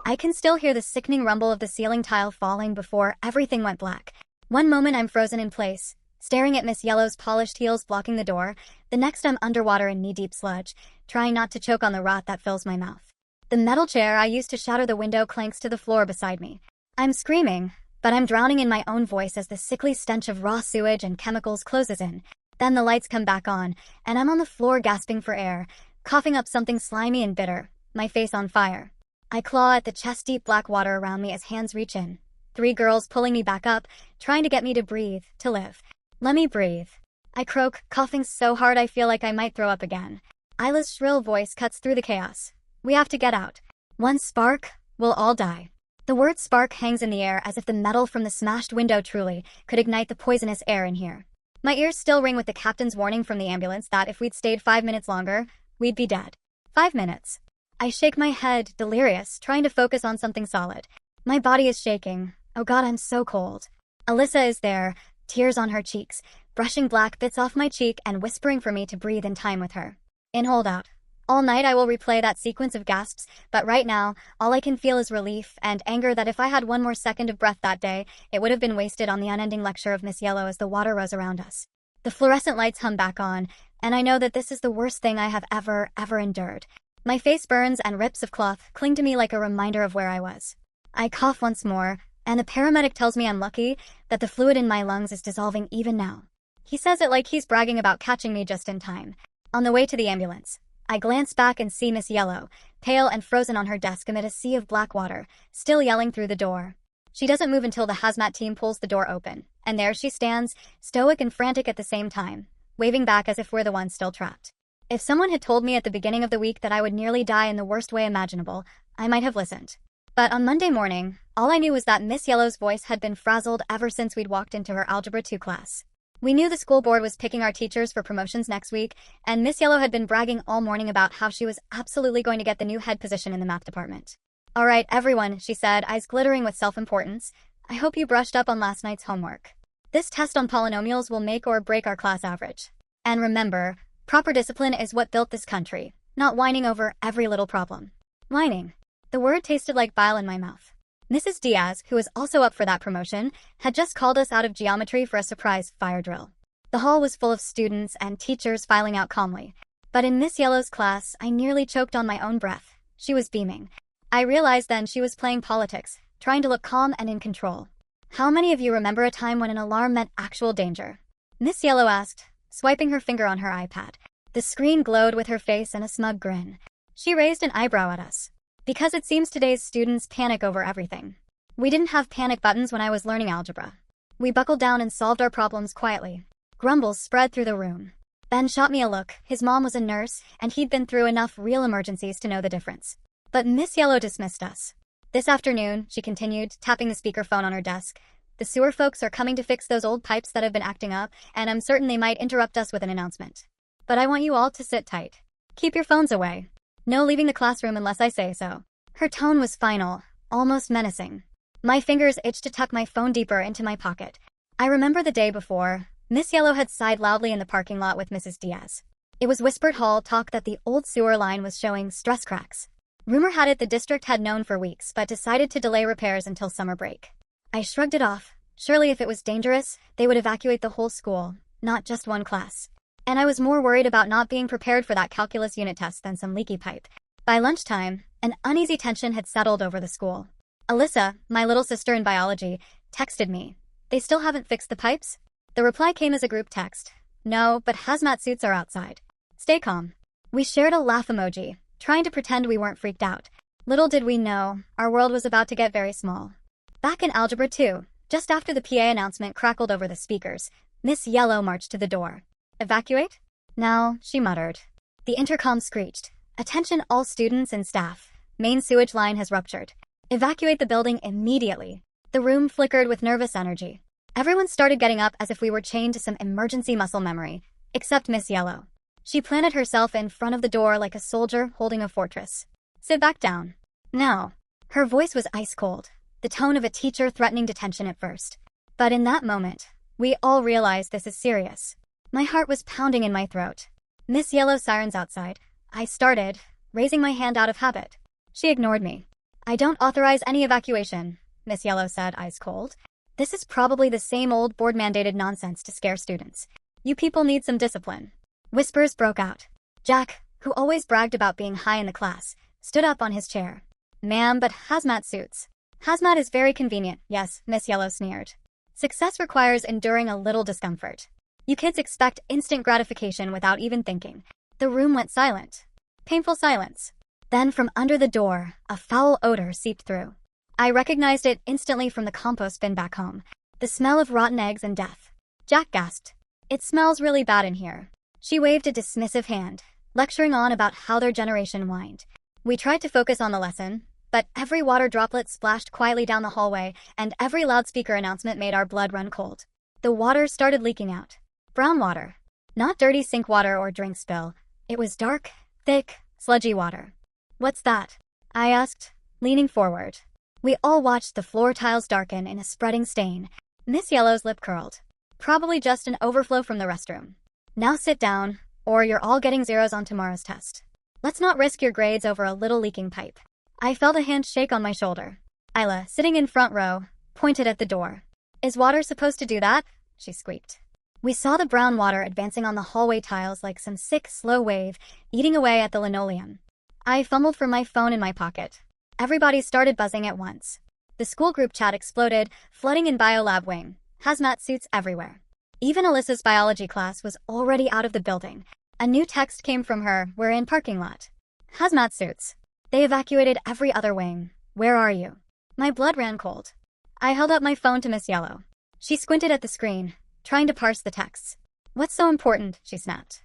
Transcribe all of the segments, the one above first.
I can still hear the sickening rumble of the ceiling tile falling before everything went black. One moment I'm frozen in place, staring at Miss Yellow's polished heels blocking the door. The next I'm underwater in knee-deep sludge, trying not to choke on the rot that fills my mouth. The metal chair I used to shatter the window clanks to the floor beside me. I'm screaming, but I'm drowning in my own voice as the sickly stench of raw sewage and chemicals closes in. Then the lights come back on, and I'm on the floor gasping for air, coughing up something slimy and bitter, my face on fire. I claw at the chest-deep black water around me as hands reach in. 3 girls pulling me back up, trying to get me to breathe, to live. Let me breathe. I croak, coughing so hard I feel like I might throw up again. Isla's shrill voice cuts through the chaos. We have to get out. One spark, we'll all die. The word spark hangs in the air as if the metal from the smashed window truly could ignite the poisonous air in here. My ears still ring with the captain's warning from the ambulance that if we'd stayed 5 minutes longer, we'd be dead. 5 minutes. I shake my head, delirious, trying to focus on something solid. My body is shaking. Oh God, I'm so cold. Alyssa is there, tears on her cheeks, brushing black bits off my cheek and whispering for me to breathe in time with her. In holdout. All night I will replay that sequence of gasps, but right now, all I can feel is relief and anger that if I had one more second of breath that day, it would have been wasted on the unending lecture of Miss Yellow as the water rose around us. The fluorescent lights hum back on, and I know that this is the worst thing I have ever endured. My face burns and rips of cloth cling to me like a reminder of where I was. I cough once more, and the paramedic tells me I'm lucky that the fluid in my lungs is dissolving even now. He says it like he's bragging about catching me just in time. On the way to the ambulance, I glance back and see Miss Yellow, pale and frozen on her desk amid a sea of black water, still yelling through the door. She doesn't move until the hazmat team pulls the door open, and there she stands, stoic and frantic at the same time, waving back as if we're the ones still trapped. If someone had told me at the beginning of the week that I would nearly die in the worst way imaginable, I might have listened. But on Monday morning, all I knew was that Miss Yellow's voice had been frazzled ever since we'd walked into her Algebra 2 class. We knew the school board was picking our teachers for promotions next week, and Miss Yellow had been bragging all morning about how she was absolutely going to get the new head position in the math department. All right, everyone, she said, eyes glittering with self-importance. I hope you brushed up on last night's homework. This test on polynomials will make or break our class average. And remember, proper discipline is what built this country, not whining over every little problem. Whining. The word tasted like bile in my mouth. Mrs. Diaz, who was also up for that promotion, had just called us out of geometry for a surprise fire drill. The hall was full of students and teachers filing out calmly. But in Miss Yellow's class, I nearly choked on my own breath. She was beaming. I realized then she was playing politics, trying to look calm and in control. How many of you remember a time when an alarm meant actual danger? Miss Yellow asked, swiping her finger on her iPad. The screen glowed with her face and a smug grin. She raised an eyebrow at us. Because it seems today's students panic over everything. We didn't have panic buttons when I was learning algebra. We buckled down and solved our problems quietly. Grumbles spread through the room. Ben shot me a look. His mom was a nurse, and he'd been through enough real emergencies to know the difference. But Miss Yellow dismissed us. This afternoon, she continued, tapping the speakerphone on her desk, the sewer folks are coming to fix those old pipes that have been acting up, and I'm certain they might interrupt us with an announcement. But I want you all to sit tight. Keep your phones away. No leaving the classroom unless I say so. Her tone was final, almost menacing. My fingers itched to tuck my phone deeper into my pocket. I remember the day before, Miss Yellow had sighed loudly in the parking lot with Mrs. Diaz. It was whispered hall talk that the old sewer line was showing stress cracks. Rumor had it the district had known for weeks but decided to delay repairs until summer break. I shrugged it off. Surely if it was dangerous, they would evacuate the whole school, not just one class. And I was more worried about not being prepared for that calculus unit test than some leaky pipe. By lunchtime, an uneasy tension had settled over the school. Alyssa, my little sister in biology, texted me. They still haven't fixed the pipes? The reply came as a group text. No, but hazmat suits are outside. Stay calm. We shared a laugh emoji, trying to pretend we weren't freaked out. Little did we know, our world was about to get very small. Back in Algebra 2, just after the PA announcement crackled over the speakers, Miss Yellow marched to the door. Evacuate? No, she muttered. The intercom screeched. Attention all students and staff. Main sewage line has ruptured. Evacuate the building immediately. The room flickered with nervous energy. Everyone started getting up as if we were chained to some emergency muscle memory, except Miss Yellow. She planted herself in front of the door like a soldier holding a fortress. Sit back down. Now. Her voice was ice cold, the tone of a teacher threatening detention at first. But in that moment, we all realized this is serious. My heart was pounding in my throat. Miss Yellow sirens outside. I started, raising my hand out of habit. She ignored me. I don't authorize any evacuation, Miss Yellow said, ice cold. This is probably the same old board-mandated nonsense to scare students. You people need some discipline. Whispers broke out. Jack, who always bragged about being high in the class, stood up on his chair. Ma'am, but hazmat suits. Hazmat is very convenient, yes, Miss Yellow sneered. Success requires enduring a little discomfort. You kids expect instant gratification without even thinking. The room went silent. Painful silence. Then from under the door, a foul odor seeped through. I recognized it instantly from the compost bin back home. The smell of rotten eggs and death. Jack gasped. It smells really bad in here. She waved a dismissive hand, lecturing on about how their generation whined. We tried to focus on the lesson, but every water droplet splashed quietly down the hallway, and every loudspeaker announcement made our blood run cold. The water started leaking out. Brown water. Not dirty sink water or drink spill. It was dark, thick, sludgy water. What's that? I asked, leaning forward. We all watched the floor tiles darken in a spreading stain. Miss Yellow's lip curled. Probably just an overflow from the restroom. Now sit down, or you're all getting zeros on tomorrow's test. Let's not risk your grades over a little leaking pipe. I felt a hand shake on my shoulder. Isla, sitting in front row, pointed at the door. Is water supposed to do that? She squeaked. We saw the brown water advancing on the hallway tiles like some sick, slow wave, eating away at the linoleum. I fumbled for my phone in my pocket. Everybody started buzzing at once. The school group chat exploded, flooding in biolab wing. Hazmat suits everywhere. Even Alyssa's biology class was already out of the building. A new text came from her, we're in parking lot. Hazmat suits. They evacuated every other wing. Where are you? My blood ran cold. I held up my phone to Miss Yellow. She squinted at the screen, trying to parse the texts. What's so important? She snapped.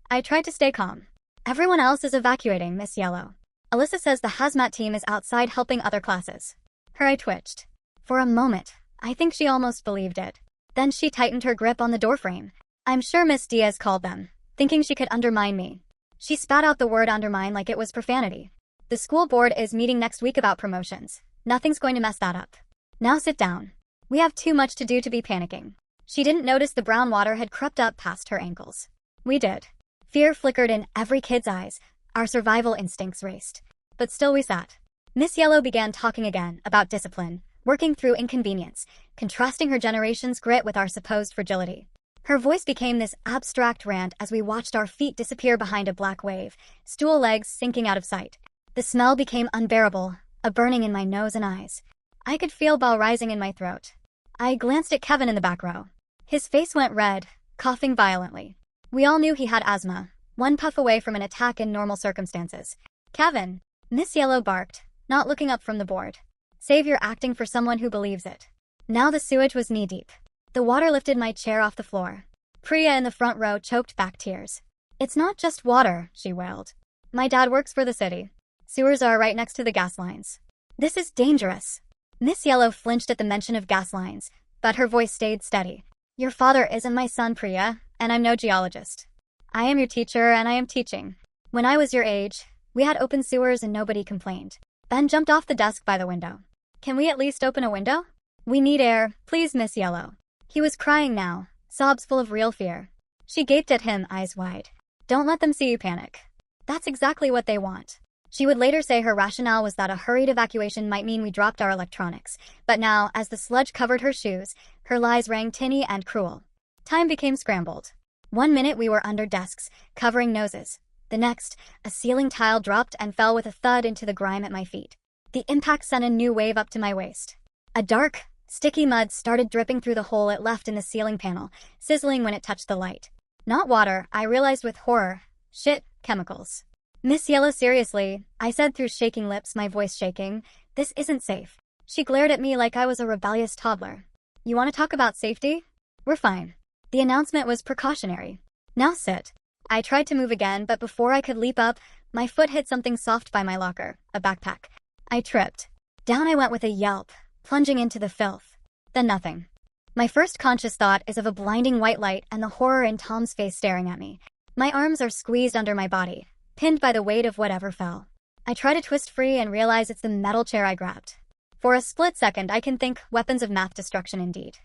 I tried to stay calm. Everyone else is evacuating, Miss Yellow. Alyssa says the hazmat team is outside helping other classes. Her eye twitched. For a moment, I think she almost believed it. Then she tightened her grip on the doorframe. I'm sure Miss Diaz called them, thinking she could undermine me. She spat out the word undermine like it was profanity. The school board is meeting next week about promotions. Nothing's going to mess that up. Now sit down. We have too much to do to be panicking. She didn't notice the brown water had crept up past her ankles. We did. Fear flickered in every kid's eyes. Our survival instincts raced. But still we sat. Miss Yellow began talking again about discipline, working through inconvenience, contrasting her generation's grit with our supposed fragility. Her voice became this abstract rant as we watched our feet disappear behind a black wave, stool legs sinking out of sight. The smell became unbearable, a burning in my nose and eyes. I could feel bile rising in my throat. I glanced at Kevin in the back row. His face went red, coughing violently. We all knew he had asthma, one puff away from an attack in normal circumstances. Kevin, Miss Yellow barked, not looking up from the board. Save your acting for someone who believes it. Now the sewage was knee-deep. The water lifted my chair off the floor. Priya in the front row choked back tears. It's not just water, she wailed. My dad works for the city. Sewers are right next to the gas lines. This is dangerous. Miss Yellow flinched at the mention of gas lines, but her voice stayed steady. Your father isn't my son, Priya, and I'm no geologist. I am your teacher and I am teaching. When I was your age, we had open sewers and nobody complained. Ben jumped off the desk by the window. Can we at least open a window? We need air, please, Miss Yellow. He was crying now, sobs full of real fear. She gaped at him, eyes wide. Don't let them see you panic. That's exactly what they want. She would later say her rationale was that a hurried evacuation might mean we dropped our electronics, but now, as the sludge covered her shoes, her lies rang tinny and cruel. Time became scrambled. 1 minute we were under desks, covering noses. The next, a ceiling tile dropped and fell with a thud into the grime at my feet. The impact sent a new wave up to my waist. A dark, sticky mud started dripping through the hole it left in the ceiling panel, sizzling when it touched the light. Not water, I realized with horror. Shit, chemicals. Miss Yellow, seriously, I said through shaking lips, my voice shaking. This isn't safe. She glared at me like I was a rebellious toddler. You want to talk about safety? We're fine. The announcement was precautionary. Now sit. I tried to move again, but before I could leap up, my foot hit something soft by my locker, a backpack. I tripped. Down I went with a yelp, plunging into the filth. Then nothing. My first conscious thought is of a blinding white light and the horror in Tom's face staring at me. My arms are squeezed under my body, pinned by the weight of whatever fell. I try to twist free and realize it's the metal chair I grabbed. For a split second, I can think weapons of math destruction indeed.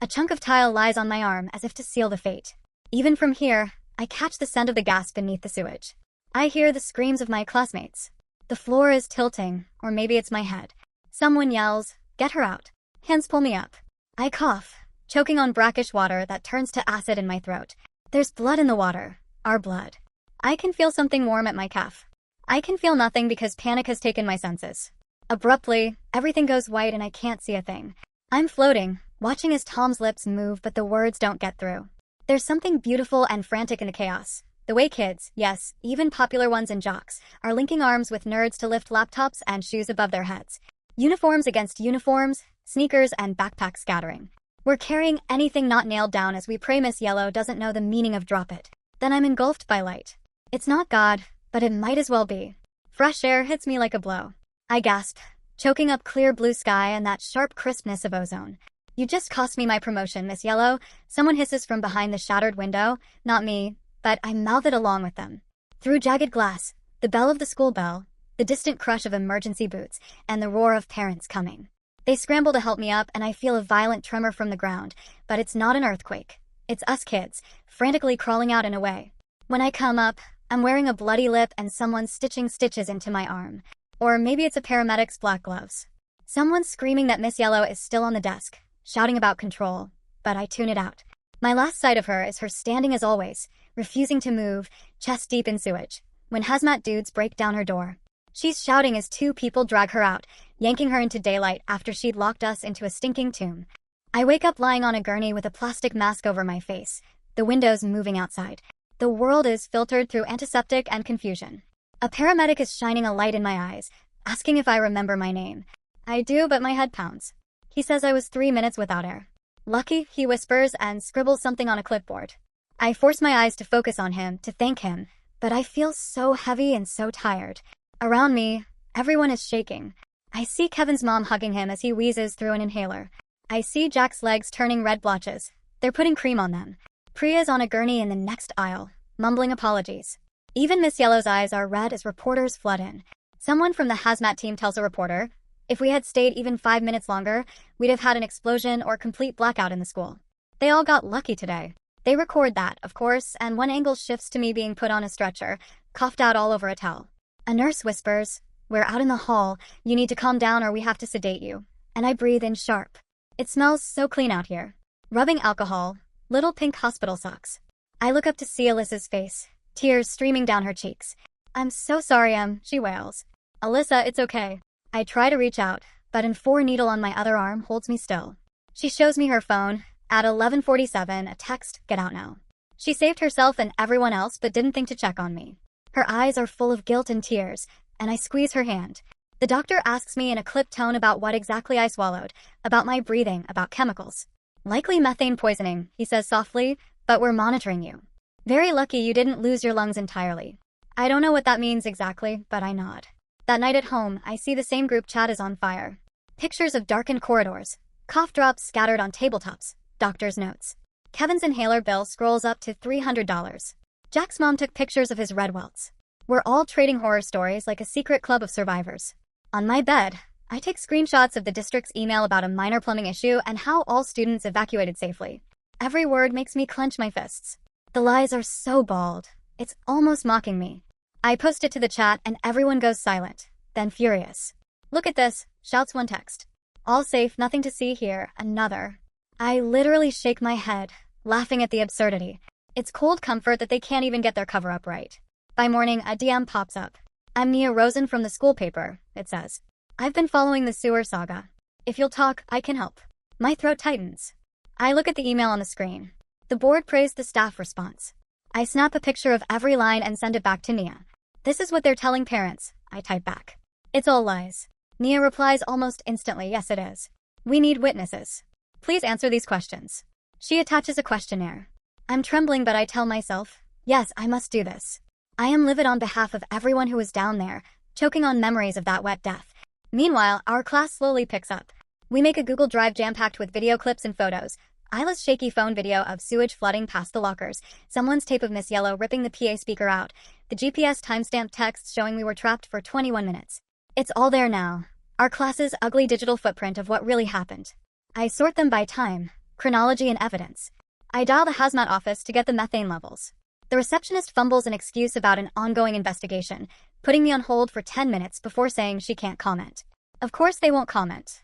A chunk of tile lies on my arm as if to seal the fate. Even from here, I catch the scent of the gas beneath the sewage. I hear the screams of my classmates. The floor is tilting, or maybe it's my head. Someone yells, "Get her out." Hands pull me up. I cough, choking on brackish water that turns to acid in my throat. There's blood in the water. Our blood. I can feel something warm at my calf. I can feel nothing because panic has taken my senses. Abruptly, everything goes white and I can't see a thing. I'm floating, watching as Tom's lips move but the words don't get through. There's something beautiful and frantic in the chaos. The way kids, yes, even popular ones and jocks, are linking arms with nerds to lift laptops and shoes above their heads. Uniforms against uniforms, sneakers and backpacks scattering. We're carrying anything not nailed down as we pray Miss Yellow doesn't know the meaning of drop it. Then I'm engulfed by light. It's not God, but it might as well be. Fresh air hits me like a blow. I gasp, choking up clear blue sky and that sharp crispness of ozone. "You just cost me my promotion, Miss Yellow," someone hisses from behind the shattered window. Not me, but I mouth it along with them. Through jagged glass, the bell of the school bell, the distant crush of emergency boots, and the roar of parents coming. They scramble to help me up and I feel a violent tremor from the ground, but it's not an earthquake. It's us kids, frantically crawling out and away. When I come up, I'm wearing a bloody lip and someone's stitching stitches into my arm. Or maybe it's a paramedic's black gloves. Someone's screaming that Miss Yellow is still on the desk, shouting about control, but I tune it out. My last sight of her is her standing as always, refusing to move, chest deep in sewage, when hazmat dudes break down her door. She's shouting as two people drag her out, yanking her into daylight after she'd locked us into a stinking tomb. I wake up lying on a gurney with a plastic mask over my face, the windows moving outside. The world is filtered through antiseptic and confusion. A paramedic is shining a light in my eyes, asking if I remember my name. I do, but my head pounds. He says I was 3 minutes without air. "Lucky," he whispers and scribbles something on a clipboard. I force my eyes to focus on him, to thank him, but I feel so heavy and so tired. Around me, everyone is shaking. I see Kevin's mom hugging him as he wheezes through an inhaler. I see Jack's legs turning red blotches. They're putting cream on them. Priya's on a gurney in the next aisle, mumbling apologies. Even Miss Yellow's eyes are red as reporters flood in. Someone from the hazmat team tells a reporter, "If we had stayed even 5 minutes longer, we'd have had an explosion or complete blackout in the school." They all got lucky today. They record that, of course, and one angle shifts to me being put on a stretcher, coughed out all over a towel. A nurse whispers, "We're out in the hall. You need to calm down or we have to sedate you." And I breathe in sharp. It smells so clean out here. Rubbing alcohol, little pink hospital socks. I look up to see Alyssa's face, tears streaming down her cheeks. "I'm so sorry, she wails. "Alyssa, it's okay." I try to reach out, but an 4 needle on my other arm holds me still. She shows me her phone. At 11:47, a text, "Get out now." She saved herself and everyone else but didn't think to check on me. Her eyes are full of guilt and tears, and I squeeze her hand. The doctor asks me in a clipped tone about what exactly I swallowed, about my breathing, about chemicals. "Likely methane poisoning," he says softly, "but we're monitoring you. Very lucky you didn't lose your lungs entirely." I don't know what that means exactly, but I nod. That night at home, I see the same group chat is on fire. Pictures of darkened corridors, cough drops scattered on tabletops, doctor's notes. Kevin's inhaler bill scrolls up to $300. Jack's mom took pictures of his red welts. We're all trading horror stories like a secret club of survivors. On my bed, I take screenshots of the district's email about a minor plumbing issue and how all students evacuated safely. Every word makes me clench my fists. The lies are so bald, it's almost mocking me. I post it to the chat and everyone goes silent, then furious. "Look at this," shouts one text. "All safe, nothing to see here," another. I literally shake my head, laughing at the absurdity. It's cold comfort that they can't even get their cover-up right. By morning, a DM pops up. "I'm Nia Rosen from the school paper," it says. "I've been following the sewer saga. If you'll talk, I can help." My throat tightens. I look at the email on the screen. The board praised the staff response. I snap a picture of every line and send it back to Nia. "This is what they're telling parents," I type back. "It's all lies." Nia replies almost instantly, "Yes, it is. We need witnesses. Please answer these questions." She attaches a questionnaire. I'm trembling, but I tell myself, yes, I must do this. I am livid on behalf of everyone who was down there, choking on memories of that wet death. Meanwhile, our class slowly picks up. We make a Google Drive jam-packed with video clips and photos. Isla's shaky phone video of sewage flooding past the lockers, someone's tape of Miss Yellow ripping the PA speaker out, the GPS timestamp text showing we were trapped for 21 minutes. It's all there now. Our class's ugly digital footprint of what really happened. I sort them by time, chronology, and evidence. I dial the hazmat office to get the methane levels. The receptionist fumbles an excuse about an ongoing investigation, putting me on hold for 10 minutes before saying she can't comment. Of course they won't comment.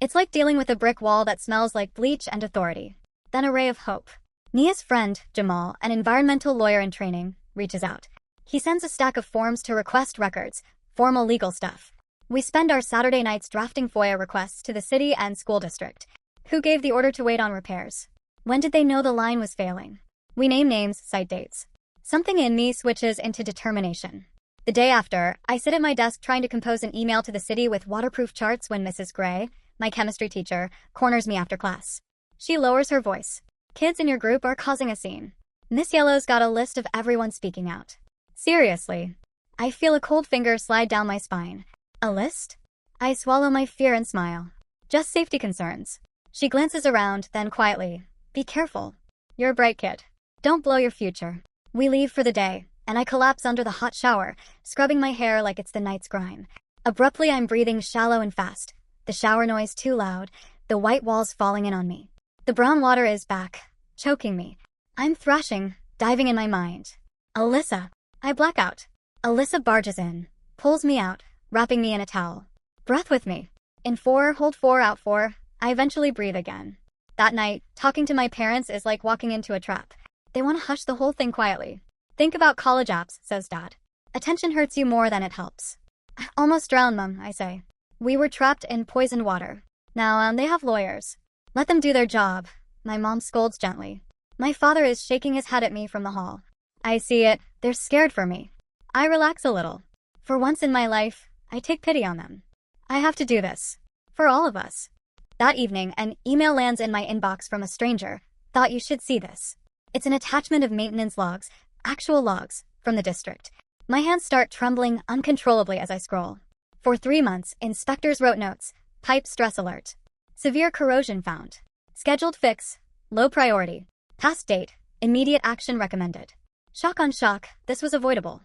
It's like dealing with a brick wall that smells like bleach and authority. Then a ray of hope. Nia's friend, Jamal, an environmental lawyer in training, reaches out. He sends a stack of forms to request records, formal legal stuff. We spend our Saturday nights drafting FOIA requests to the city and school district. Who gave the order to wait on repairs? When did they know the line was failing? We name names, cite dates. Something in me switches into determination. The day after, I sit at my desk trying to compose an email to the city with waterproof charts when Mrs. Gray, my chemistry teacher, corners me after class. She lowers her voice. Kids in your group are causing a scene. Miss Yellow's got a list of everyone speaking out. Seriously. I feel a cold finger slide down my spine. A list? I swallow my fear and smile. Just safety concerns. She glances around, then quietly. Be careful. You're a bright kid. Don't blow your future. We leave for the day, and I collapse under the hot shower, scrubbing my hair like it's the night's grime. Abruptly, I'm breathing shallow and fast. The shower noise too loud, the white walls falling in on me. The brown water is back, choking me. I'm thrashing, diving in my mind. Alyssa. I black out. Alyssa barges in, pulls me out, wrapping me in a towel. Breath with me. In 4, hold 4, out 4. I eventually breathe again. That night, talking to my parents is like walking into a trap. They want to hush the whole thing quietly. Think about college apps, says Dad. Attention hurts you more than it helps. I almost drowned, Mum, I say. We were trapped in poisoned water. Now, they have lawyers. Let them do their job. My mom scolds gently. My father is shaking his head at me from the hall. I see it. They're scared for me. I relax a little. For once in my life, I take pity on them. I have to do this. For all of us. That evening, an email lands in my inbox from a stranger. Thought you should see this. It's an attachment of maintenance logs, actual logs, from the district. My hands start trembling uncontrollably as I scroll. For 3 months, inspectors wrote notes. Pipe stress alert. Severe corrosion found. Scheduled fix. Low priority. Past date. Immediate action recommended. Shock on shock, this was avoidable.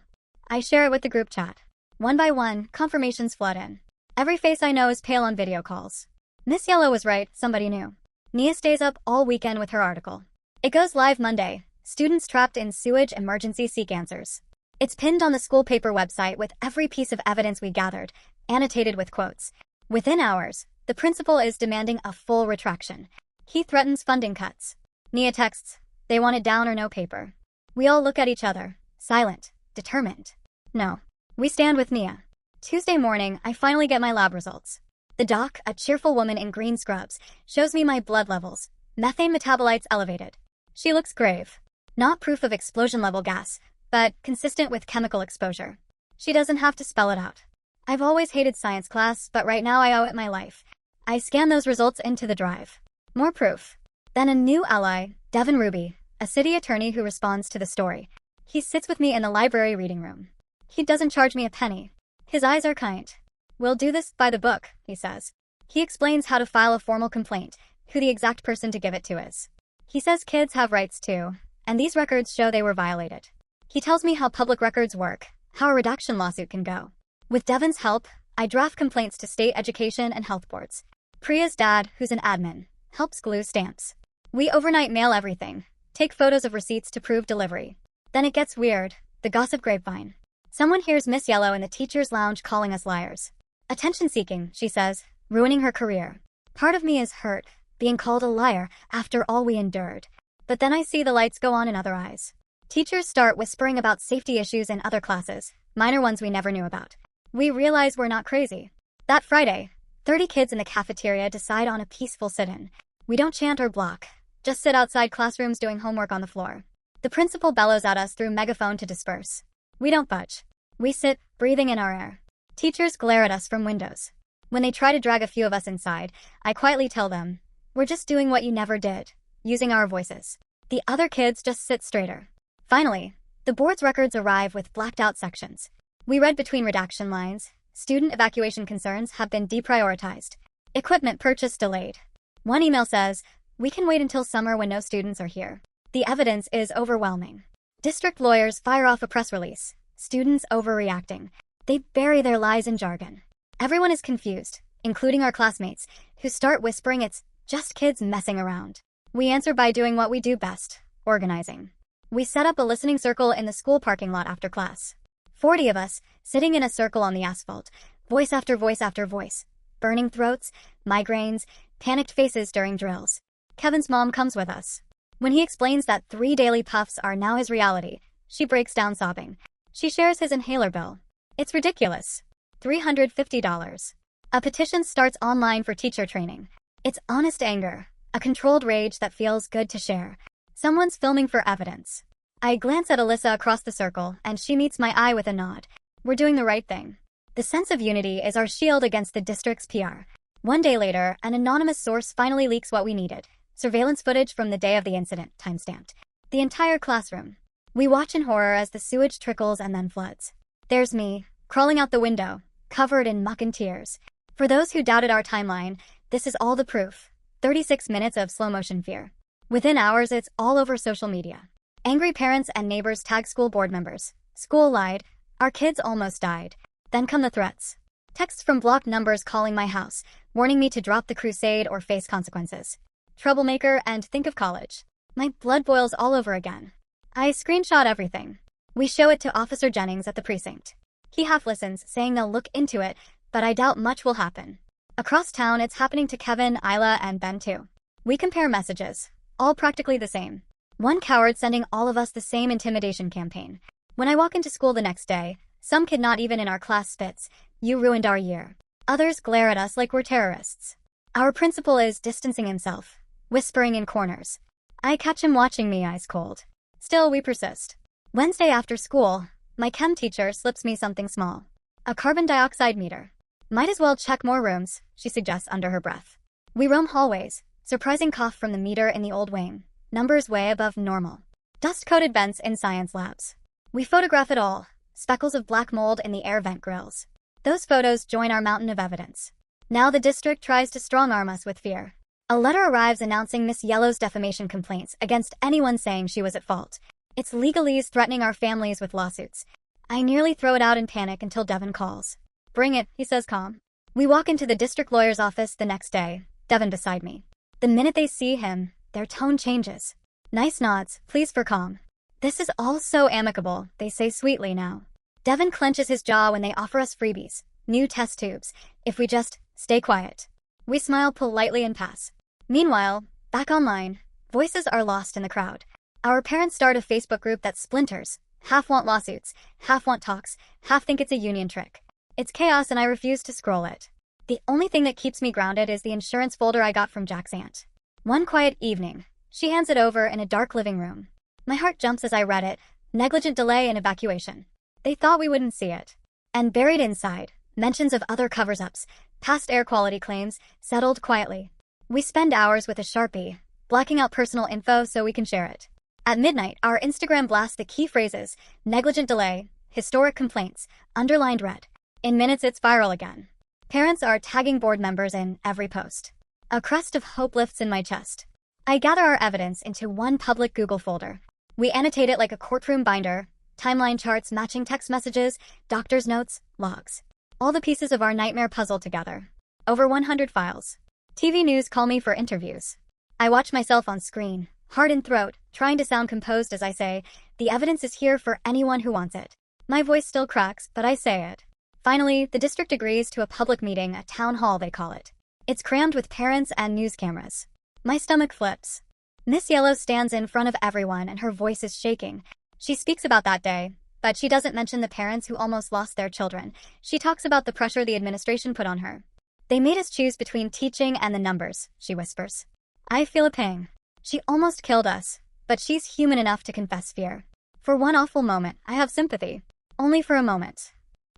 I share it with the group chat. One by one, confirmations flood in. Every face I know is pale on video calls. Miss Yellow was right, somebody knew. Nia stays up all weekend with her article. It goes live Monday. Students trapped in sewage emergency seek answers. It's pinned on the school paper website with every piece of evidence we gathered, annotated with quotes. Within hours, the principal is demanding a full retraction. He threatens funding cuts. Nia texts, they want it down or no paper. We all look at each other, silent, determined. No. We stand with Nia. Tuesday morning, I finally get my lab results. The doc, a cheerful woman in green scrubs, shows me my blood levels. Methane metabolites elevated. She looks grave. Not proof of explosion-level gas, but consistent with chemical exposure. She doesn't have to spell it out. I've always hated science class, but right now I owe it my life. I scan those results into the drive. More proof. Then a new ally, Devin Ruby, a city attorney who responds to the story. He sits with me in the library reading room. He doesn't charge me a penny. His eyes are kind. We'll do this by the book, he says. He explains how to file a formal complaint, who the exact person to give it to is. He says kids have rights too, and these records show they were violated. He tells me how public records work, how a redaction lawsuit can go. With Devin's help, I draft complaints to state education and health boards. Priya's dad, who's an admin, helps glue stamps. We overnight mail everything, take photos of receipts to prove delivery. Then it gets weird, the gossip grapevine. Someone hears Miss Yellow in the teacher's lounge calling us liars. Attention-seeking, she says, ruining her career. Part of me is hurt, being called a liar after all we endured. But then I see the lights go on in other eyes. Teachers start whispering about safety issues in other classes, minor ones we never knew about. We realize we're not crazy. That Friday, 30 kids in the cafeteria decide on a peaceful sit-in. We don't chant or block, just sit outside classrooms doing homework on the floor. The principal bellows at us through megaphone to disperse. We don't budge. We sit, breathing in our air. Teachers glare at us from windows. When they try to drag a few of us inside, I quietly tell them, we're just doing what you never did, using our voices. The other kids just sit straighter. Finally, the board's records arrive with blacked-out sections. We read between redaction lines. Student evacuation concerns have been deprioritized. Equipment purchase delayed. One email says, we can wait until summer when no students are here. The evidence is overwhelming. District lawyers fire off a press release. Students overreacting. They bury their lies in jargon. Everyone is confused, including our classmates, who start whispering it's just kids messing around. We answer by doing what we do best, organizing. We set up a listening circle in the school parking lot after class. 40 of us, sitting in a circle on the asphalt, voice after voice after voice. Burning throats, migraines, panicked faces during drills. Kevin's mom comes with us. When he explains that 3 daily puffs are now his reality, she breaks down sobbing. She shares his inhaler bill. It's ridiculous. $350. A petition starts online for teacher training. It's honest anger, a controlled rage that feels good to share. Someone's filming for evidence. I glance at Alyssa across the circle, and she meets my eye with a nod. We're doing the right thing. The sense of unity is our shield against the district's PR. 1 day later, an anonymous source finally leaks what we needed. Surveillance footage from the day of the incident, timestamped. The entire classroom. We watch in horror as the sewage trickles and then floods. There's me, crawling out the window, covered in muck and tears. For those who doubted our timeline, this is all the proof. 36 minutes of slow-motion fear. Within hours, it's all over social media. Angry parents and neighbors tag school board members. School lied. Our kids almost died. Then come the threats. Texts from blocked numbers calling my house, warning me to drop the crusade or face consequences. Troublemaker and think of college. My blood boils all over again. I screenshot everything. We show it to Officer Jennings at the precinct. He half listens, saying they'll look into it, but I doubt much will happen. Across town, it's happening to Kevin, Isla, and Ben too. We compare messages. All practically the same. One coward sending all of us the same intimidation campaign. When I walk into school the next day, some kid not even in our class spits, "You ruined our year." Others glare at us like we're terrorists. Our principal is distancing himself, whispering in corners. I catch him watching me ice cold. Still, we persist. Wednesday after school, my chem teacher slips me something small. A carbon dioxide meter. Might as well check more rooms, she suggests under her breath. We roam hallways, surprising cough from the meter in the old wing. Numbers way above normal. Dust-coated vents in science labs. We photograph it all. Speckles of black mold in the air vent grills. Those photos join our mountain of evidence. Now the district tries to strong-arm us with fear. A letter arrives announcing Miss Yellow's defamation complaints against anyone saying she was at fault. It's legalese threatening our families with lawsuits. I nearly throw it out in panic until Devin calls. "Bring it," he says calm. We walk into the district lawyer's office the next day, Devin beside me. The minute they see him, their tone changes. Nice nods, pleas for calm. "This is all so amicable," they say sweetly now. Devin clenches his jaw when they offer us freebies, new test tubes, if we just stay quiet. We smile politely and pass. Meanwhile, back online, voices are lost in the crowd. Our parents start a Facebook group that splinters. Half want lawsuits, half want talks, half think it's a union trick. It's chaos and I refuse to scroll it. The only thing that keeps me grounded is the insurance folder I got from Jack's aunt. One quiet evening, she hands it over in a dark living room. My heart jumps as I read it. Negligent delay in evacuation. They thought we wouldn't see it. And buried inside, mentions of other covers-ups, past air quality claims, settled quietly. We spend hours with a Sharpie, blocking out personal info so we can share it. At midnight, our Instagram blasts the key phrases, negligent delay, historic complaints, underlined red. In minutes, it's viral again. Parents are tagging board members in every post. A crest of hope lifts in my chest. I gather our evidence into one public Google folder. We annotate it like a courtroom binder, timeline charts matching text messages, doctor's notes, logs. All the pieces of our nightmare puzzled together. Over 100 files. TV news call me for interviews. I watch myself on screen, heart in throat, trying to sound composed as I say, "The evidence is here for anyone who wants it." My voice still cracks, but I say it. Finally, the district agrees to a public meeting, a town hall they call it. It's crammed with parents and news cameras. My stomach flips. Miss Yellow stands in front of everyone and her voice is shaking. She speaks about that day, but she doesn't mention the parents who almost lost their children. She talks about the pressure the administration put on her. "They made us choose between teaching and the numbers," she whispers. I feel a pang. She almost killed us, but she's human enough to confess fear. For one awful moment, I have sympathy. Only for a moment.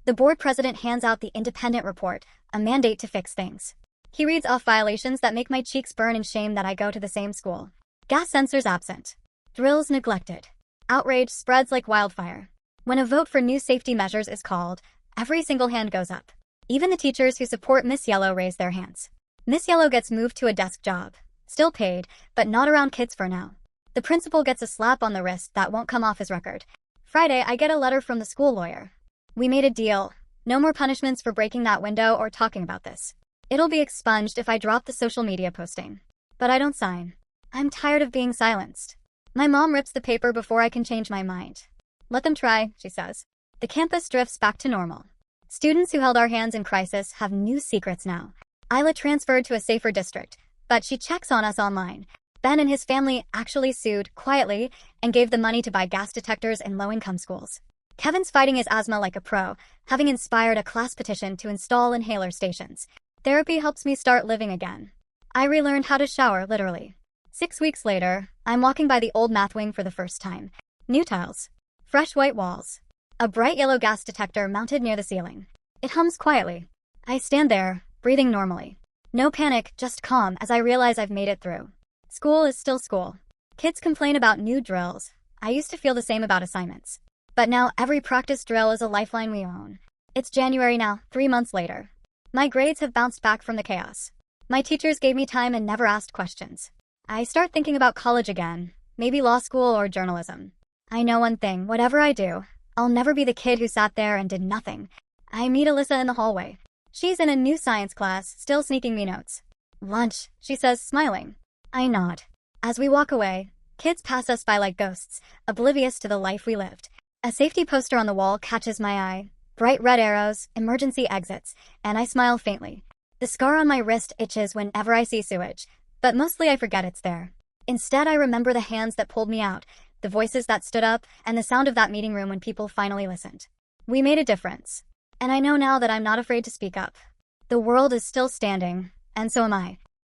The board president hands out the independent report, a mandate to fix things. He reads off violations that make my cheeks burn in shame that I go to the same school. Gas sensors absent. Drills neglected. Outrage spreads like wildfire. When a vote for new safety measures is called, every single hand goes up. Even the teachers who support Miss Yellow raise their hands. Miss Yellow gets moved to a desk job. Still paid, but not around kids for now. The principal gets a slap on the wrist that won't come off his record. Friday, I get a letter from the school lawyer. "We made a deal. No more punishments for breaking that window or talking about this. It'll be expunged if I drop the social media posting." But I don't sign. I'm tired of being silenced. My mom rips the paper before I can change my mind. "Let them try," she says. The campus drifts back to normal. Students who held our hands in crisis have new secrets now. Isla transferred to a safer district, but she checks on us online. Ben and his family actually sued, quietly, and gave the money to buy gas detectors in low-income schools. Kevin's fighting his asthma like a pro, having inspired a class petition to install inhaler stations. Therapy helps me start living again. I relearned how to shower, literally. 6 weeks later, I'm walking by the old math wing for the first time. New tiles. Fresh white walls. A bright yellow gas detector mounted near the ceiling. It hums quietly. I stand there, breathing normally. No panic, just calm as I realize I've made it through. School is still school. Kids complain about new drills. I used to feel the same about assignments. But now every practice drill is a lifeline we own. It's January now, 3 months later. My grades have bounced back from the chaos. My teachers gave me time and never asked questions. I start thinking about college again, maybe law school or journalism. I know one thing, whatever I do, I'll never be the kid who sat there and did nothing. I meet Alyssa in the hallway. She's in a new science class, still sneaking me notes. Lunch, she says, smiling. I nod. As we walk away, kids pass us by like ghosts, oblivious to the life we lived. A safety poster on the wall catches my eye. Bright red arrows, emergency exits, and I smile faintly. The scar on my wrist itches whenever I see sewage, but mostly I forget it's there. Instead, I remember the hands that pulled me out, the voices that stood up, and the sound of that meeting room when people finally listened. We made a difference. And I know now that I'm not afraid to speak up. The world is still standing, and so am I.